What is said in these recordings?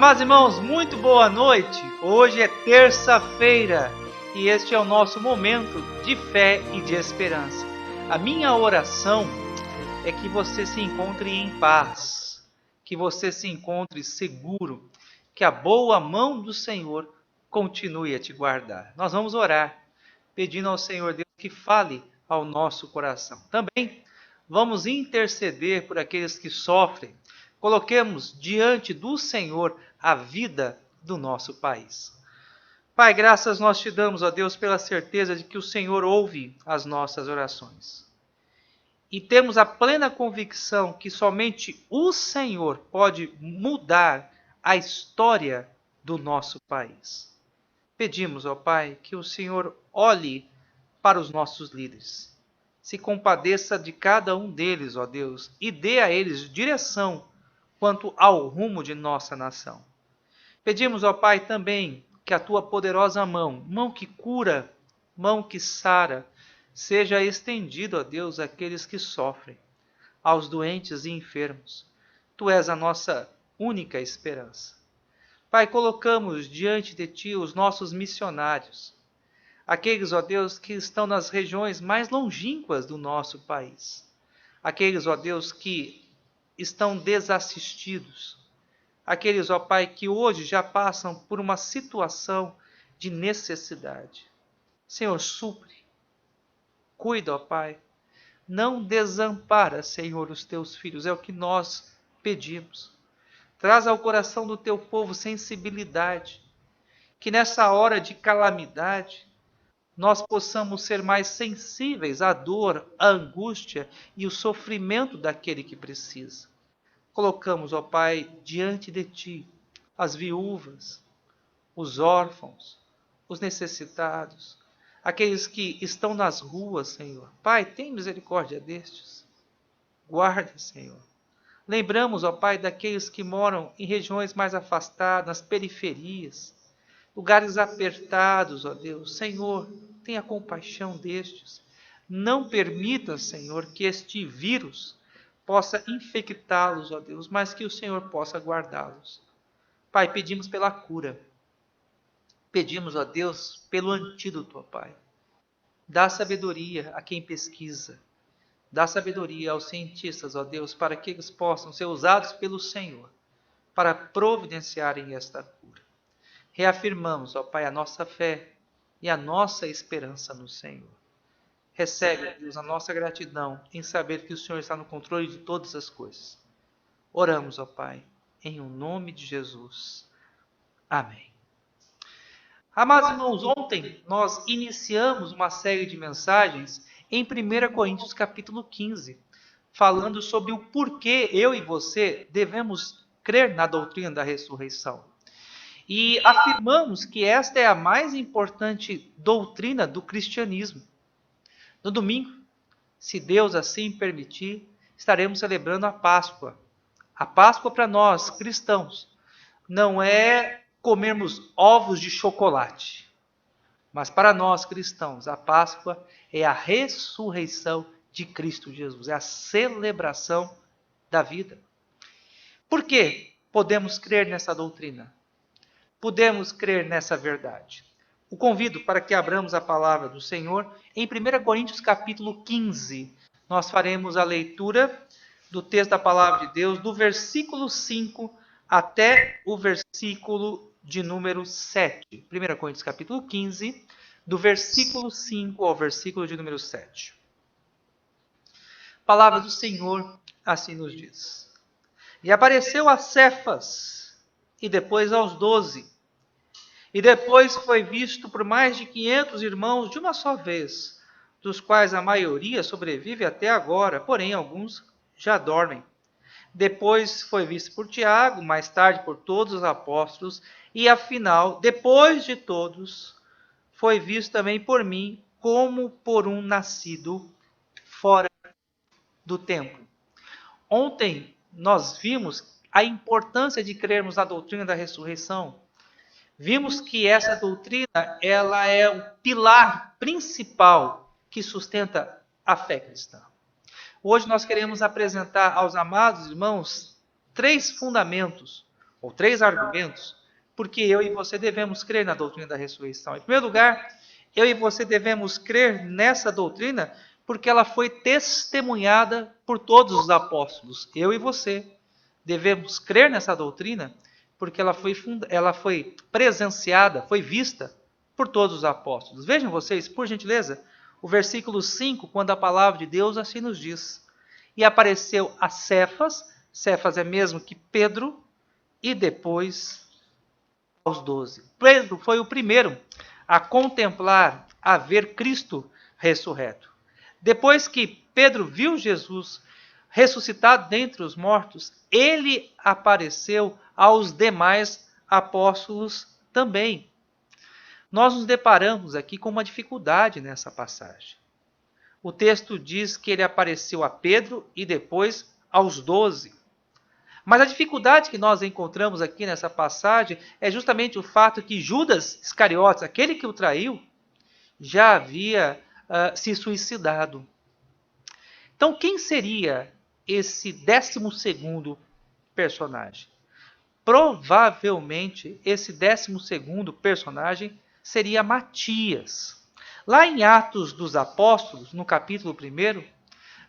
Amados irmãos, muito boa noite. Hoje é terça-feira e este é o nosso momento de fé e de esperança. A minha oração é que você se encontre em paz, que você se encontre seguro, que a boa mão do Senhor continue a te guardar. Nós vamos orar, pedindo ao Senhor Deus que fale ao nosso coração. Também vamos interceder por aqueles que sofrem. Coloquemos diante do Senhor a vida do nosso país. Pai, graças nós te damos, ó Deus, pela certeza de que o Senhor ouve as nossas orações. E temos a plena convicção que somente o Senhor pode mudar a história do nosso país. Pedimos, ó Pai, que o Senhor olhe para os nossos líderes. Se compadeça de cada um deles, ó Deus, e dê a eles direção quanto ao rumo de nossa nação. Pedimos, ó Pai, também que a tua poderosa mão que cura, mão que sara, seja estendida, ó Deus, àqueles que sofrem, aos doentes e enfermos. Tu és a nossa única esperança. Pai, colocamos diante de ti os nossos missionários, aqueles, ó Deus, que estão nas regiões mais longínquas do nosso país, aqueles, ó Deus, que estão desassistidos, aqueles, ó Pai, que hoje já passam por uma situação de necessidade. Senhor, supre, cuida, ó Pai, não desampara, Senhor, os teus filhos, é o que nós pedimos. Traz ao coração do teu povo sensibilidade, que nessa hora de calamidade, nós possamos ser mais sensíveis à dor, à angústia e o sofrimento daquele que precisa. Colocamos, ó Pai, diante de Ti as viúvas, os órfãos, os necessitados, aqueles que estão nas ruas, Senhor. Pai, tem misericórdia destes. Guarda, Senhor. Lembramos, ó Pai, daqueles que moram em regiões mais afastadas, nas periferias, lugares apertados, ó Deus. Senhor, tenha compaixão destes. Não permita, Senhor, que este vírus possa infectá-los, ó Deus, mas que o Senhor possa guardá-los. Pai, pedimos pela cura. Pedimos, ó Deus, pelo antídoto, ó Pai. Dá sabedoria a quem pesquisa. Dá sabedoria aos cientistas, ó Deus, para que eles possam ser usados pelo Senhor para providenciarem esta cura. Reafirmamos, ó Pai, a nossa fé e a nossa esperança no Senhor. Recebe, Deus, a nossa gratidão em saber que o Senhor está no controle de todas as coisas. Oramos, ó Pai, em o nome de Jesus. Amém. Amados irmãos, ontem nós iniciamos uma série de mensagens em 1 Coríntios capítulo 15, falando sobre o porquê eu e você devemos crer na doutrina da ressurreição. E afirmamos que esta é a mais importante doutrina do cristianismo. No domingo, se Deus assim permitir, estaremos celebrando a Páscoa. A Páscoa para nós, cristãos, não é comermos ovos de chocolate. Mas para nós, cristãos, a Páscoa é a ressurreição de Cristo Jesus. É a celebração da vida. Por que podemos crer nessa doutrina? Podemos crer nessa verdade. O convido para que abramos a palavra do Senhor em 1 Coríntios capítulo 15. Nós faremos a leitura do texto da palavra de Deus, do versículo 5 até o versículo de número 7. 1 Coríntios capítulo 15, do versículo 5 ao versículo de número 7. A palavra do Senhor assim nos diz. E apareceu a Cefas, e depois aos 12. E depois foi visto por mais de 500 irmãos de uma só vez, dos quais a maioria sobrevive até agora, porém alguns já dormem. Depois foi visto por Tiago, mais tarde por todos os apóstolos, e afinal, depois de todos, foi visto também por mim, como por um nascido fora do tempo. Ontem nós vimos a importância de crermos na doutrina da ressurreição. Vimos que essa doutrina, ela é o pilar principal que sustenta a fé cristã. Hoje nós queremos apresentar aos amados irmãos 3 fundamentos ou 3 argumentos, porque eu e você devemos crer na doutrina da ressurreição. Em primeiro lugar, eu e você devemos crer nessa doutrina porque ela foi testemunhada por todos os apóstolos. Eu e você devemos crer nessa doutrina porque ela foi presenciada, foi vista por todos os apóstolos. Vejam vocês, por gentileza, o versículo 5, quando a palavra de Deus assim nos diz. E apareceu a Cefas, Cefas é mesmo que Pedro, e depois aos 12. Pedro foi o primeiro a contemplar, a ver Cristo ressurreto. Depois que Pedro viu Jesus ressuscitado dentre os mortos, ele apareceu aos demais apóstolos também. Nós nos deparamos aqui com uma dificuldade nessa passagem. O texto diz que ele apareceu a Pedro e depois aos 12. Mas a dificuldade que nós encontramos aqui nessa passagem é justamente o fato que Judas Iscariotes, aquele que o traiu, já havia se suicidado. Então, quem seria esse 12º personagem? Provavelmente, esse 12º personagem seria Matias. Lá em Atos dos Apóstolos, no capítulo 1,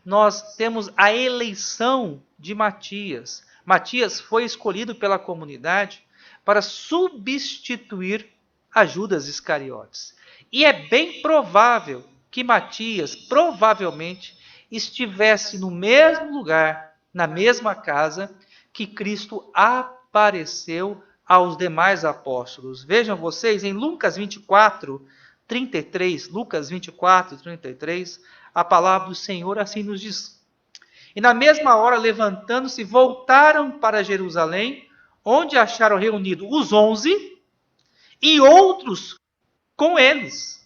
nós temos a eleição de Matias. Matias foi escolhido pela comunidade para substituir a Judas Iscariotes. E é bem provável que Matias, provavelmente, estivesse no mesmo lugar, na mesma casa, que Cristo apareceu aos demais apóstolos. Vejam vocês, em Lucas 24, 33, Lucas 24, 33, a palavra do Senhor assim nos diz. E na mesma hora, levantando-se, voltaram para Jerusalém, onde acharam reunidos os 11 e outros com eles,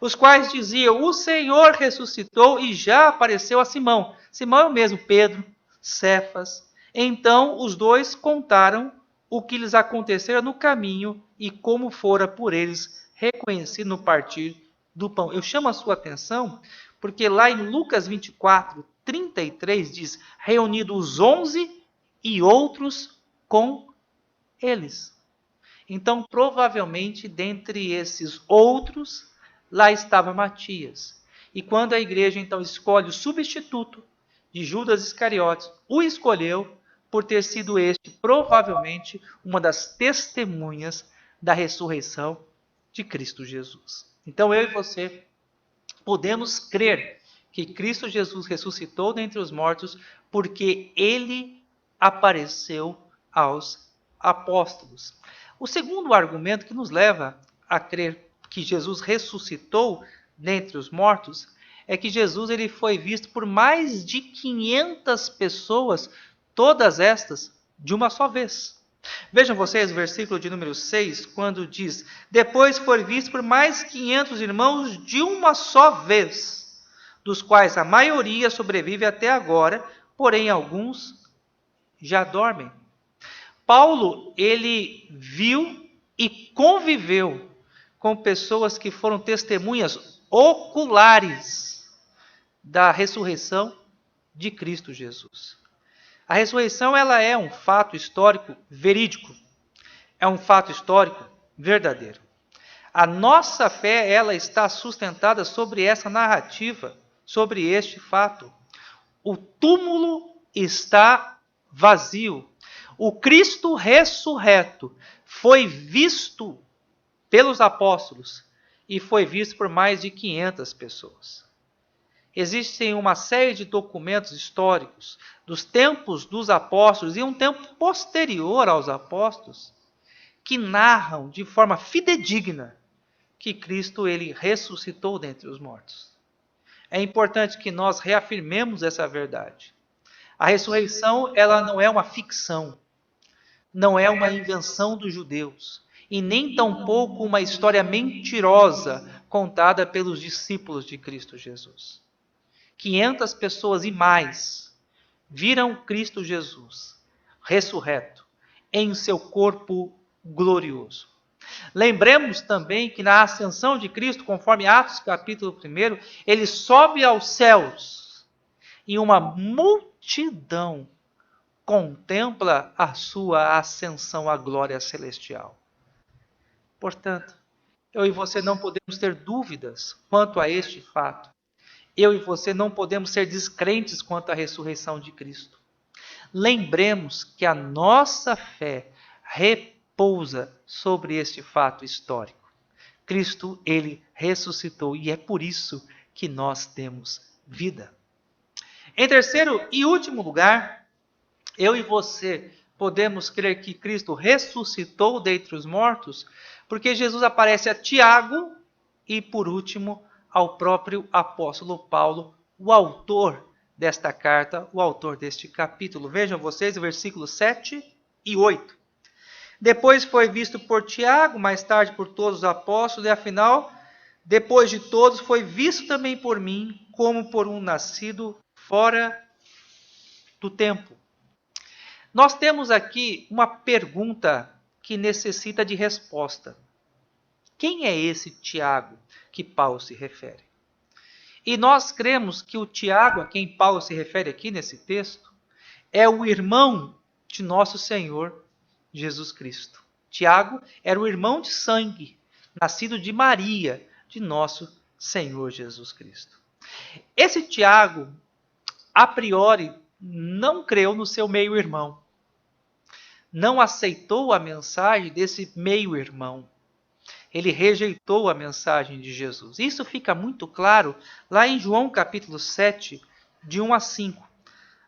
os quais diziam, o Senhor ressuscitou e já apareceu a Simão. Simão é o mesmo Pedro, Cefas. Então os dois contaram o que lhes acontecera no caminho e como fora por eles reconhecido no partir do pão. Eu chamo a sua atenção porque lá em Lucas 24, 33 diz, reunidos os 11 e outros com eles. Então, provavelmente, dentre esses outros, lá estava Matias. E quando a igreja, então, escolhe o substituto de Judas Iscariotes, o escolheu por ter sido este, provavelmente, uma das testemunhas da ressurreição de Cristo Jesus. Então, eu e você podemos crer que Cristo Jesus ressuscitou dentre os mortos porque ele apareceu aos apóstolos. O segundo argumento que nos leva a crer que Jesus ressuscitou dentre os mortos é que Jesus ele foi visto por mais de 500 pessoas, todas estas de uma só vez. Vejam vocês o versículo de número 6, quando diz, depois foi visto por mais 500 irmãos de uma só vez, dos quais a maioria sobrevive até agora, porém alguns já dormem. Paulo, ele viu e conviveu com pessoas que foram testemunhas oculares da ressurreição de Cristo Jesus. A ressurreição ela é um fato histórico verídico, é um fato histórico verdadeiro. A nossa fé ela está sustentada sobre essa narrativa, sobre este fato. O túmulo está vazio. O Cristo ressurreto foi visto pelos apóstolos e foi visto por mais de 500 pessoas. Existem uma série de documentos históricos dos tempos dos apóstolos e um tempo posterior aos apóstolos que narram de forma fidedigna que Cristo ele ressuscitou dentre os mortos. É importante que nós reafirmemos essa verdade. A ressurreição ela não é uma ficção, não é uma invenção dos judeus e nem tampouco uma história mentirosa contada pelos discípulos de Cristo Jesus. 500 pessoas e mais viram Cristo Jesus ressurreto em seu corpo glorioso. Lembremos também que na ascensão de Cristo, conforme Atos capítulo 1, ele sobe aos céus e uma multidão contempla a sua ascensão à glória celestial. Portanto, eu e você não podemos ter dúvidas quanto a este fato. Eu e você não podemos ser descrentes quanto à ressurreição de Cristo. Lembremos que a nossa fé repousa sobre este fato histórico. Cristo, ele ressuscitou e é por isso que nós temos vida. Em terceiro e último lugar, eu e você podemos crer que Cristo ressuscitou dentre os mortos, porque Jesus aparece a Tiago e, por último, ao próprio apóstolo Paulo, o autor desta carta, o autor deste capítulo. Vejam vocês, versículos 7 e 8. Depois foi visto por Tiago, mais tarde por todos os apóstolos, e afinal, depois de todos, foi visto também por mim, como por um nascido fora do tempo. Nós temos aqui uma pergunta que necessita de resposta. Quem é esse Tiago que Paulo se refere? E nós cremos que o Tiago, a quem Paulo se refere aqui nesse texto, é o irmão de nosso Senhor Jesus Cristo. Tiago era o irmão de sangue, nascido de Maria, de nosso Senhor Jesus Cristo. Esse Tiago, a priori, não creu no seu meio-irmão. Não aceitou a mensagem desse meio-irmão. Ele rejeitou a mensagem de Jesus. Isso fica muito claro lá em João capítulo 7, de 1 a 5.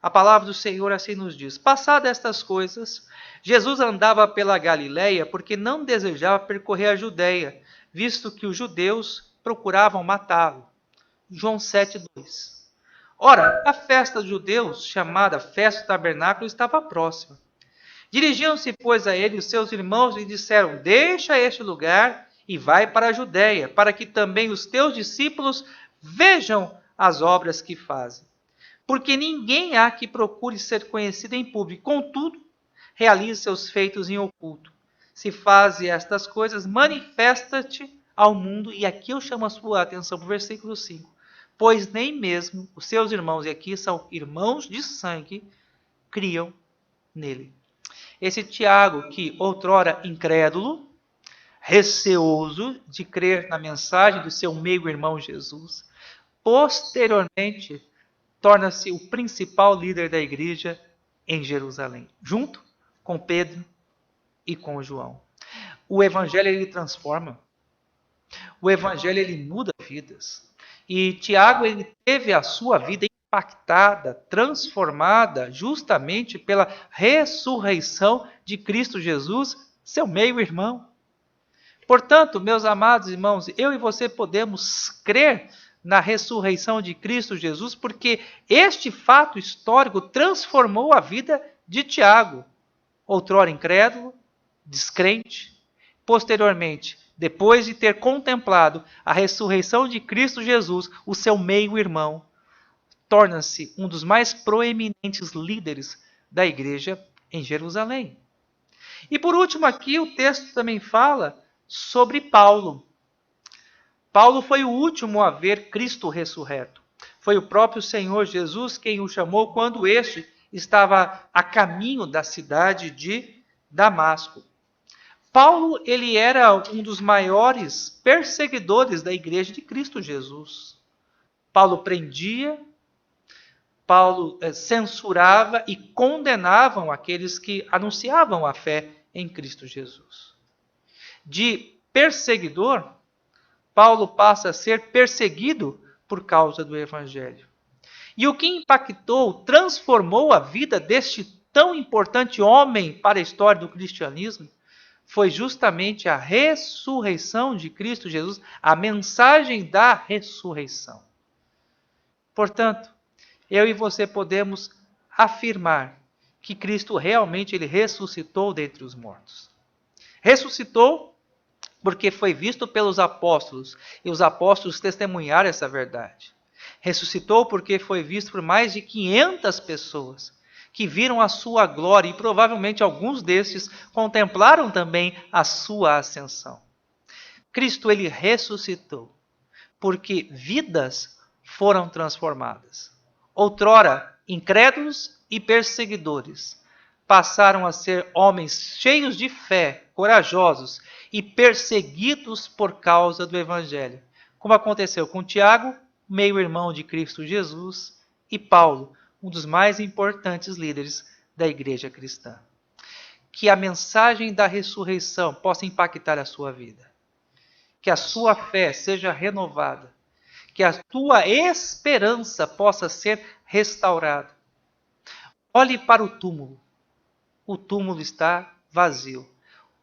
A palavra do Senhor assim nos diz: passadas estas coisas, Jesus andava pela Galileia porque não desejava percorrer a Judéia, visto que os judeus procuravam matá-lo. João 7, 2. Ora, a festa dos judeus, chamada Festa do Tabernáculo, estava próxima. Dirigiam-se, pois, a ele os seus irmãos e disseram: deixa este lugar e vai para a Judéia, para que também os teus discípulos vejam as obras que fazem. Porque ninguém há que procure ser conhecido em público, contudo, realize seus feitos em oculto. Se fazes estas coisas, manifesta-te ao mundo, e aqui eu chamo a sua atenção para o versículo 5. Pois nem mesmo os seus irmãos, e aqui são irmãos de sangue, criam nele. Esse Tiago, que outrora incrédulo, receoso de crer na mensagem do seu meio-irmão Jesus, posteriormente torna-se o principal líder da igreja em Jerusalém, junto com Pedro e com João. O evangelho ele transforma. O evangelho ele muda vidas. E Tiago ele teve a sua vida impactada, transformada justamente pela ressurreição de Cristo Jesus, seu meio-irmão. Portanto, meus amados irmãos, eu e você podemos crer na ressurreição de Cristo Jesus, porque este fato histórico transformou a vida de Tiago, outrora incrédulo, descrente, posteriormente, depois de ter contemplado a ressurreição de Cristo Jesus, o seu meio-irmão, torna-se um dos mais proeminentes líderes da igreja em Jerusalém. E por último aqui o texto também fala sobre Paulo. Paulo foi o último a ver Cristo ressurreto. Foi o próprio Senhor Jesus quem o chamou quando este estava a caminho da cidade de Damasco. Paulo, ele era um dos maiores perseguidores da igreja de Cristo Jesus. Paulo prendia, Paulo censurava e condenavam aqueles que anunciavam a fé em Cristo Jesus. De perseguidor, Paulo passa a ser perseguido por causa do Evangelho. E o que impactou, transformou a vida deste tão importante homem para a história do cristianismo, foi justamente a ressurreição de Cristo Jesus, a mensagem da ressurreição. Portanto, eu e você podemos afirmar que Cristo realmente ele ressuscitou dentre os mortos. Ressuscitou porque foi visto pelos apóstolos, e os apóstolos testemunharam essa verdade. Ressuscitou porque foi visto por mais de 500 pessoas, que viram a sua glória, e provavelmente alguns destes contemplaram também a sua ascensão. Cristo, ele ressuscitou, porque vidas foram transformadas. Outrora, incrédulos e perseguidores, passaram a ser homens cheios de fé, corajosos e perseguidos por causa do Evangelho, como aconteceu com Tiago, meio-irmão de Cristo Jesus, e Paulo, um dos mais importantes líderes da igreja cristã. Que a mensagem da ressurreição possa impactar a sua vida. Que a sua fé seja renovada. Que a tua esperança possa ser restaurada. Olhe para o túmulo. O túmulo está vazio.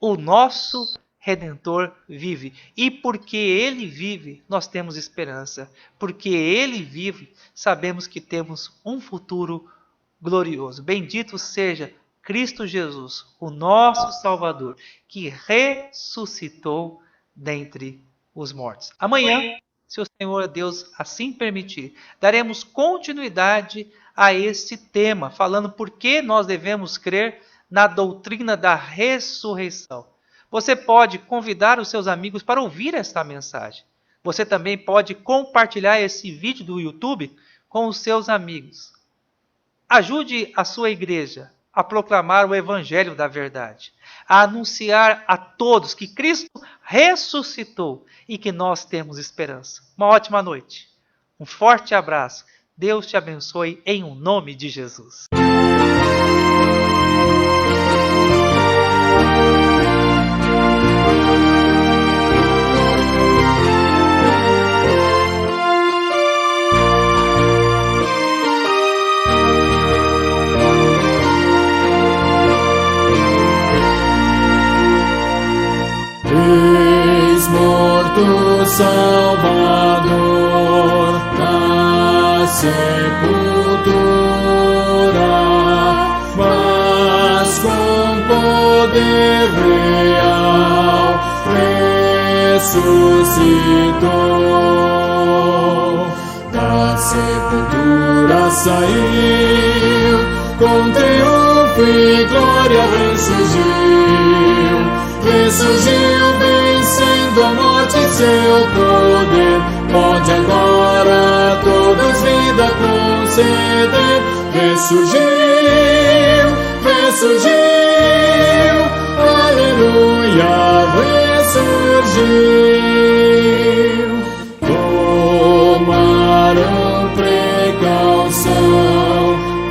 O nosso Redentor vive. E porque Ele vive, nós temos esperança. Porque Ele vive, sabemos que temos um futuro glorioso. Bendito seja Cristo Jesus, o nosso Salvador, que ressuscitou dentre os mortos. Amanhã, se o Senhor Deus assim permitir, daremos continuidade a esse tema, falando por que nós devemos crer na doutrina da ressurreição. Você pode convidar os seus amigos para ouvir esta mensagem. Você também pode compartilhar esse vídeo do YouTube com os seus amigos. Ajude a sua igreja a proclamar o evangelho da verdade, a anunciar a todos que Cristo ressuscitou e que nós temos esperança. Uma ótima noite. Um forte abraço. Deus te abençoe em o nome de Jesus. Morto Salvador da sepultura, mas com poder real ressuscitou. Da sepultura saiu, com triunfo e glória ressurgiu. Ressurgiu vencendo a morte e seu poder. Pode agora a todos vida conceder. Ressurgiu, ressurgiu, aleluia, ressurgiu. Tomaram precaução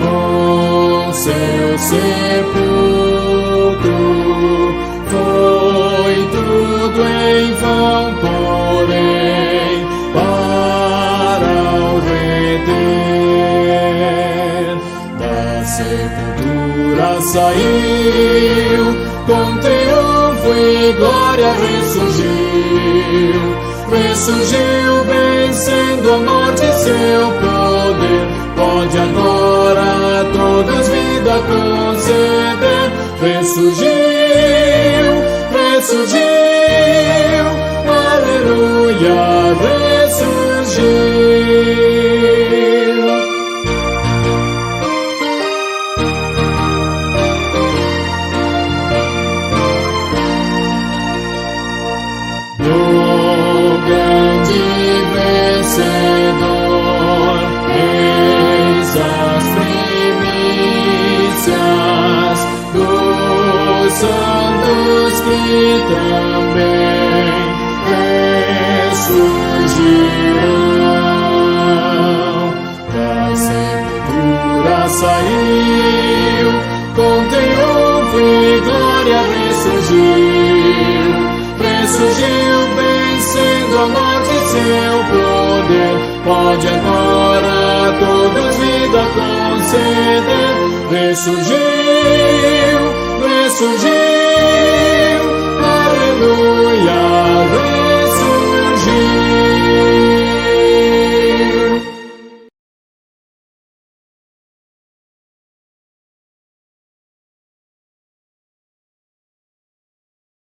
com seu sepulcro. Foi tudo em vão, porém, para o reter. Da sepultura saiu, com triunfo e glória ressurgiu. Ressurgiu vencendo a morte e seu poder. Pode agora a todos vida conceder. Ressurgiu, ressurgiu, aleluia, ressurgiu. Do grande vencedor, eis as primícias dos santos que também ressurgirão. Da sepultura saiu, com triunfo e glória ressurgiu. Ressurgiu vencendo a morte e seu poder. Pode agora a todos vida conceder. Ressurgiu, ressurgiu,